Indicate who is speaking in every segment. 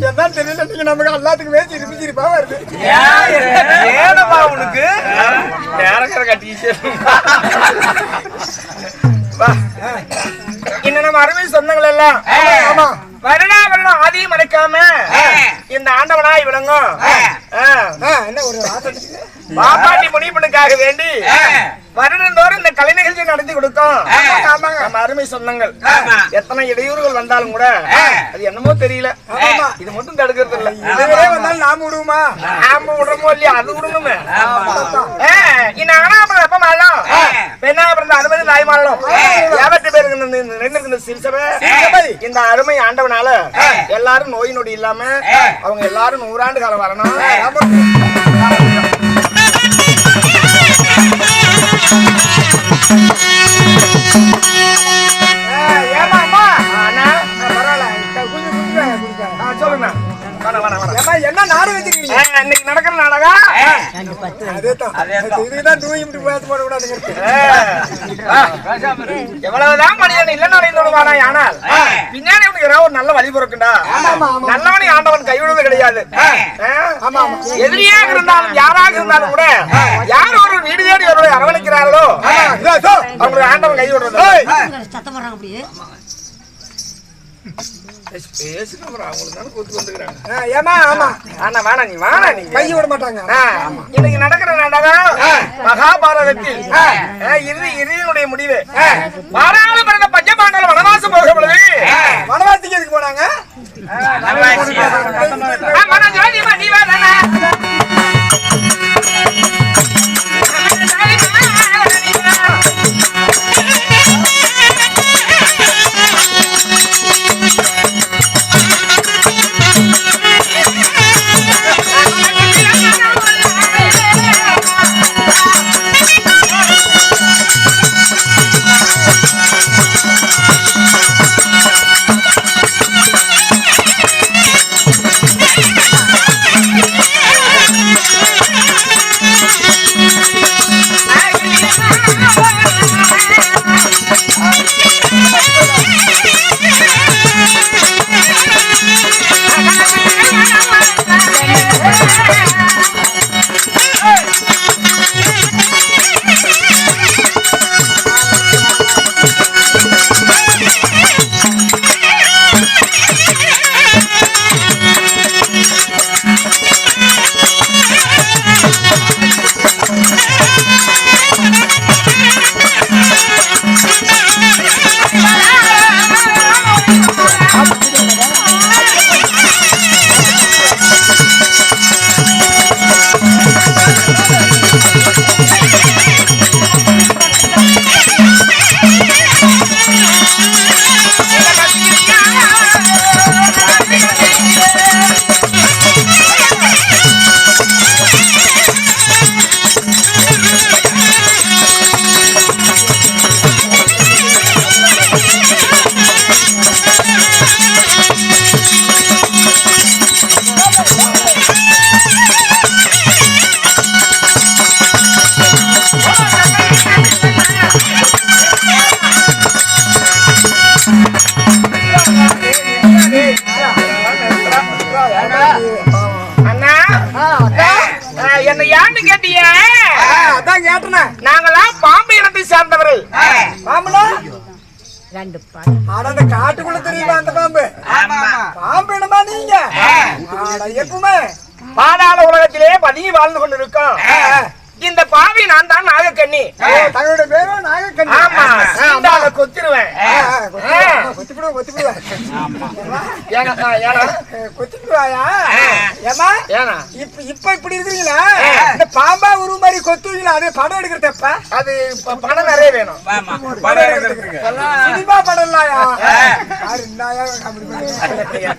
Speaker 1: எதான் தெரியல, நீங்க நமக்கு எல்லாத்துக்கும் வேச்சு இருப்பிச்சிருப்பா வருது.
Speaker 2: ஏனப்பா உனக்கு நேரக்கரை கட்டிச்சு. இன்னும் நம்ம அருமை சொந்தங்கள் எல்லாம் வருடா வருடம் ஆதியும் மறைக்காம இந்த ஆண்டவனாய் விளங்கும்
Speaker 1: என்ன ஒரு
Speaker 2: பாப்பாட்டி முனிப்பனுக்காக வேண்டி வருடந்தோறும் இந்த கலை நிகழ்ச்சி நடத்தி கொடுக்கும் நம்ம அருமை சொந்தங்கள். எத்தனை இடையூறுகள் வந்தாலும் கூட அது என்னமோ தெரியல, இது மட்டும் தடுக்கிறது இல்ல.
Speaker 1: இதுவே வந்தாலும் நாம விடுவோமா?
Speaker 2: நாம விடுறோமோ இல்லையா, அது விடணுமே. இந்த ஆனாபுரம் அப்ப மாறலாம், பெண்ணாபுரம் அருமை தாய்மாறலாம், ஏவட்டு பேருக்கு சிறுசபை இந்த அருமை ஆண்டவனால எல்லாரும் நோய் நொடி இல்லாம அவங்க எல்லாரும் 100 ஆண்டு காலம் வரணும். ஏமா அம்மா சொல்லுங்க.
Speaker 1: என்ன நாடகம் வச்சிருக்கீங்க?
Speaker 2: இன்னைக்கு நடக்கிற நாடகம்
Speaker 1: இதுதான் தூங்கிட்டு போட கூடாது.
Speaker 2: எவ்வளவுதான் மனிதன் இல்லைன்னு ஆனால் பின்னாடி உனக்கு ஏதாவது ஒரு நல்ல வழி பிறக்குண்டா. நல்லவனை ஆண்டவன் கைவிடுவது கிடையாது. எதிரியாக இருந்தாலும் யாராக இருந்தாலும் கூட யார் ஒரு வீடு தேடி ஒருவரை அரவணைக்கிறார்களோ அவங்களுக்கு ஆண்டவன் கைவிடுறது. இன்னைக்கு நடக்கிற நாடகம் மகாபாரதத்தில் இறுதியினுடைய முடிவு. பாராள பிறந்த பஞ்சபாண்டவர் வனவாசம் போகிற பொழுது
Speaker 1: வனவாசிக்கு எதுக்கு போனாங்க?
Speaker 2: என்ன யான்னு கேட்டிய?
Speaker 1: அதான் கேட்டன.
Speaker 2: நாங்களாம் பாம்பு இனத்தை சார்ந்தவர்கள்.
Speaker 1: பாம்புனா ரெண்டு பாம்பு. காட்டுக்குள்ள தெரியுமா அந்த பாம்பு? பாம்பு இனமா நீங்க? எப்பவுமே
Speaker 2: பாதாள உலகத்திலே பதுங்கி வாழ்ந்து கொண்டிருக்கோம். இந்த பாவி நான் தான் நாகக்கண்ணி.
Speaker 1: தங்களோட பேரு நாகக்கண்ணி.
Speaker 2: ஆமா, சீண்டால கொத்திடுவேன்.
Speaker 1: கொத்திடுவேன் கொத்திடுவேன்.
Speaker 2: கொத்திடுவாயா?
Speaker 1: ஏமா இப்ப இப்படி இருக்கிறீங்களா? இந்த பாம்பா உருவ மாதிரி கொத்துவீங்களா? அது படம் எடுக்கிறதப்ப அது படம் நிறைய வேணும். சினிமா படம் இல்லாயா?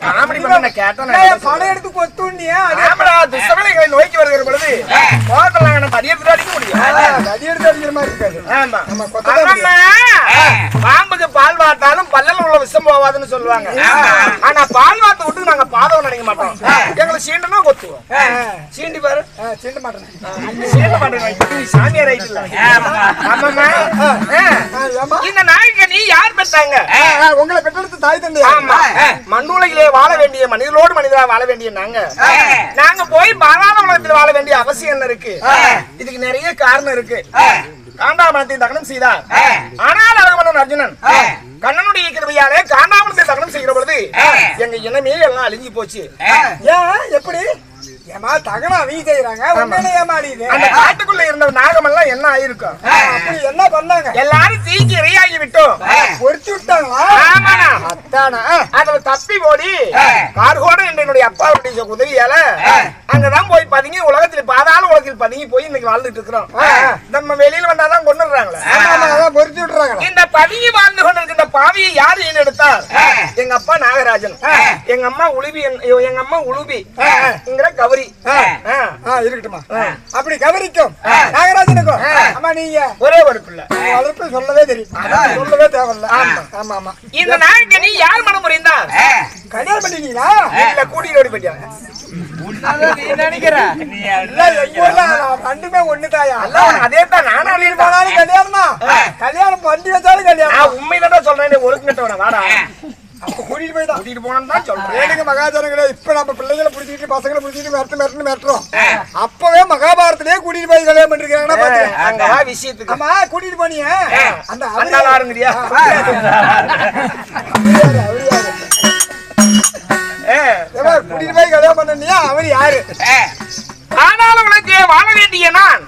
Speaker 1: காமெடி படம் கேட்டேன். படம் எடுத்து கொத்துண்டியா? நோய்க்கு வருகிற பொழுது பாம்புக்கு பால் வார்த்தாலும் பல்லல் உள்ள விஷம் போவாதுன்னு சொல்லுவாங்க. ஆனா பால் வார்த்தை விட்டு நாங்க பாதம் நினைக்க மாட்டோம். எங்களுக்கு
Speaker 2: சீண்டனா கொத்துவோம். சீண்டி பாரு.
Speaker 1: சீண்ட மாட்டேன்.
Speaker 2: சீண்ட மாட்டேன். சாமியார் ஆயிட்டுல. ஆமாமா. இந்த நாய்க்கு நீ யார் பெற்றாங்க?
Speaker 1: உங்களை பெற்றெடுத்து தாய் தந்தை.
Speaker 2: ஆமா. மண்ணுலகிலே வாழ வேண்டிய மனிதரோடு மனிதரா வாழ வேண்டிய நாங்க போய் பாதாள உலகத்தில் வாழ வேண்டிய அவசியம் என்ன இருக்கு? இதுக்கு நிறைய காரணம் இருக்கு. காண்டாமணத்தை தகனம் செய்தார். ஆனால் அழகமன்னன் அர்ஜுனன் கண்ணனுடைய கிருபையாலே காண்டாமணத்தை தகனம் செய்கிற பொழுது எங்க இனமே எல்லாம் அழிஞ்சு போச்சு.
Speaker 1: ஏன் எப்படி? ஏமா தகனம் வீ செய்யறாங்க, உண்மையிலே ஏமாடிது.
Speaker 2: அந்த காட்டுக்குள்ள இருந்த நாகமெல்லாம் என்ன ஆயிருக்கும்?
Speaker 1: அப்படி என்ன பண்ணாங்க?
Speaker 2: எல்லாரும் தீக்கி இரையாகி விட்டோம்.
Speaker 1: பொறிச்சு விட்டாங்களா?
Speaker 2: ஆமாண்ணா.
Speaker 1: அத்தானா.
Speaker 2: அதுல தப்பி ஓடி கார்கோட என்னுடைய அப்பாவுடைய உதவியால அங்கதான் போய் பதுங்கி உலகத்தில் பாதாள உலகத்தில் பதுங்கி போய் இன்னைக்கு வாழ்ந்துட்டு இருக்கிறோம். நம்ம வெளியில வந்தாதான் கொண்டுறாங்களே.
Speaker 1: பொறிச்சு விட்டுறாங்க.
Speaker 2: இந்த பதுங்கி வாழ்ந்து கொண்டிருக்கின்ற பாவியை யாரு எடுத்தார்? எங்க அப்பா நாகராஜன், எங்க அம்மா உளுபி, எங்க அம்மா உளுபிங்கிற கௌரி.
Speaker 1: இருக்கட்டுமா? அப்படி கவரிக்கும் நாகராஜனுக்கும் அம்மா நீங்க
Speaker 2: ஒரே ஒரு பிள்ளை.
Speaker 1: வளர்ப்பு சொல்லவே தெரியும், சொல்லவே தேவையில்ல. ஆமா ஆமா ஆமா.
Speaker 2: இந்த நாய்க்கு நீ யார் மனம் புரிந்தார்?
Speaker 1: கல்யாணம் பண்ணிட்டீங்களா?
Speaker 2: இல்ல கூட்டிட்டு ஓடி போயிட்டாங்க.
Speaker 1: ரெண்டுமே ஒண்ணுதாயா?
Speaker 2: அதே தான் நானும்
Speaker 1: போனாலும் கல்யாணம் தான், கல்யாணம் பண்ணி வச்சாலும் கல்யாணம்.
Speaker 2: உண்மைதான் சொல்றேன். ஒழுங்கிட்டவன வாடா.
Speaker 1: அப்ப கூட்டிட்டு போய் தான்
Speaker 2: கூட்டிட்டு போனோம்னு தான் சொல்றேன்.
Speaker 1: ஏனுங்க மகாஜனங்களே, இப்ப நம்ம பிள்ளைகளை பிடிச்சிட்டு பசங்களை பிடிச்சிட்டு மிரட்டுறோம். அப்பவே மகாபாரத்திலேயே கூட்டிட்டு போய் கல்யாணம் பண்ணிருக்காங்கன்னா
Speaker 2: விஷயத்துக்கு.
Speaker 1: ஆமா கூட்டிட்டு போனீங்க. அந்த
Speaker 2: ஆளுங்கறியா
Speaker 1: கூட்டிட்டு போய் கல்யாணம் பண்ணியா? அவர் யாரு?
Speaker 2: ஆனாலும் உனக்கு வாழ வேண்டிய நான்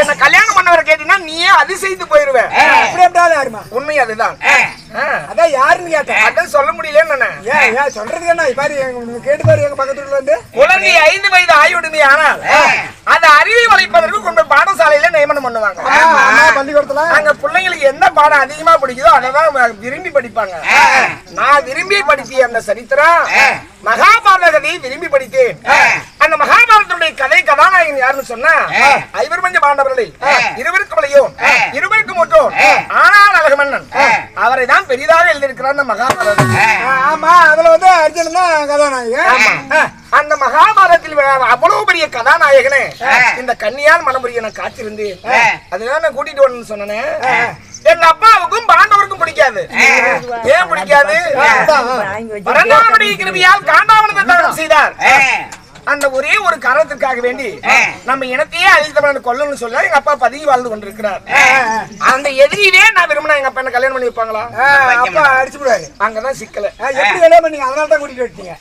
Speaker 2: என்ன கல்யாணம் பண்ணவரை கேட்டீங்கன்னா நீயே அதிசயித்து போயிருவேன்.
Speaker 1: யாருமா?
Speaker 2: உண்மை அதுதான்.
Speaker 1: அதான் யாருன்னு கேட்டேன்.
Speaker 2: அதான் சொல்ல முடியலன்னு
Speaker 1: ஏன் சொல்றதுக்கு என்ன பாரு, கேட்டு பாரு. எங்க பக்கத்துல வந்து
Speaker 2: குழந்தை 5 வயது ஆயுடுமே. ஆனால் அந்த அறிவை வளைப்பதற்கு கொண்டு பாடசாலையில நியமனம் பண்ணுவாங்க.
Speaker 1: பள்ளிக்கூடத்துல
Speaker 2: அங்க பிள்ளைங்களுக்கு என்ன பாடம் அதிகமா பிடிக்குதோ அதான் விரும்பி படிப்பாங்க. நான் விரும்பி படித்த அந்த சரித்திரம் மகாபாரதத்தை விரும்பி படித்தேன். அந்த மகாபாரதத்துடைய கதாநாயகன் யாருன்னு சொன்னா ஐவர் பஞ்ச பாண்டவர்களில் இருவருக்கு வளையும் இருவருக்கு மட்டும் ஆனால் அழகமன்னன் அவரை தான் பெரிதாக எழுதியிருக்கிறார் அந்த மகாபாரதம்.
Speaker 1: ஆமா, அதுல வந்து அர்ஜுனன் தான் கதாநாயகன்.
Speaker 2: அந்த மகாபாரதத்தில் அவ்வளவு பெரிய கதாநாயகனே இந்த கன்னியால் மனமுறிய காத்திருந்து அதுதான் நான் கூட்டிட்டு வரணும்னு சொன்னேன். எங்க அப்பாவுக்கும் பாண்டவருக்கும் பிடிக்காது. ஏன் பிடிக்காது? பரந்தாமனுடைய கிருபையால் காண்டாமணத்தை தகனம் செய்தார். அந்த ஒரே ஒரு காரணத்திற்காக வேண்டி நம்ம இனத்தையே அழித்தவன் கொல்லணும்னு சொல்ல எங்க அப்பா பதவி வாழ்ந்து கொண்டிருக்கிறார். அந்த எதிரியே நான் விரும்பினா எங்க அப்பா என்ன கல்யாணம் பண்ணி வைப்பாங்களா?
Speaker 1: அப்பா அடிச்சு விடுவாரு.
Speaker 2: அங்கதான் சிக்கல.
Speaker 1: எப்படி கல்யாணம் பண்ணீங்க? அதனால தான் கூட்டிட்டு வச்சீங்க.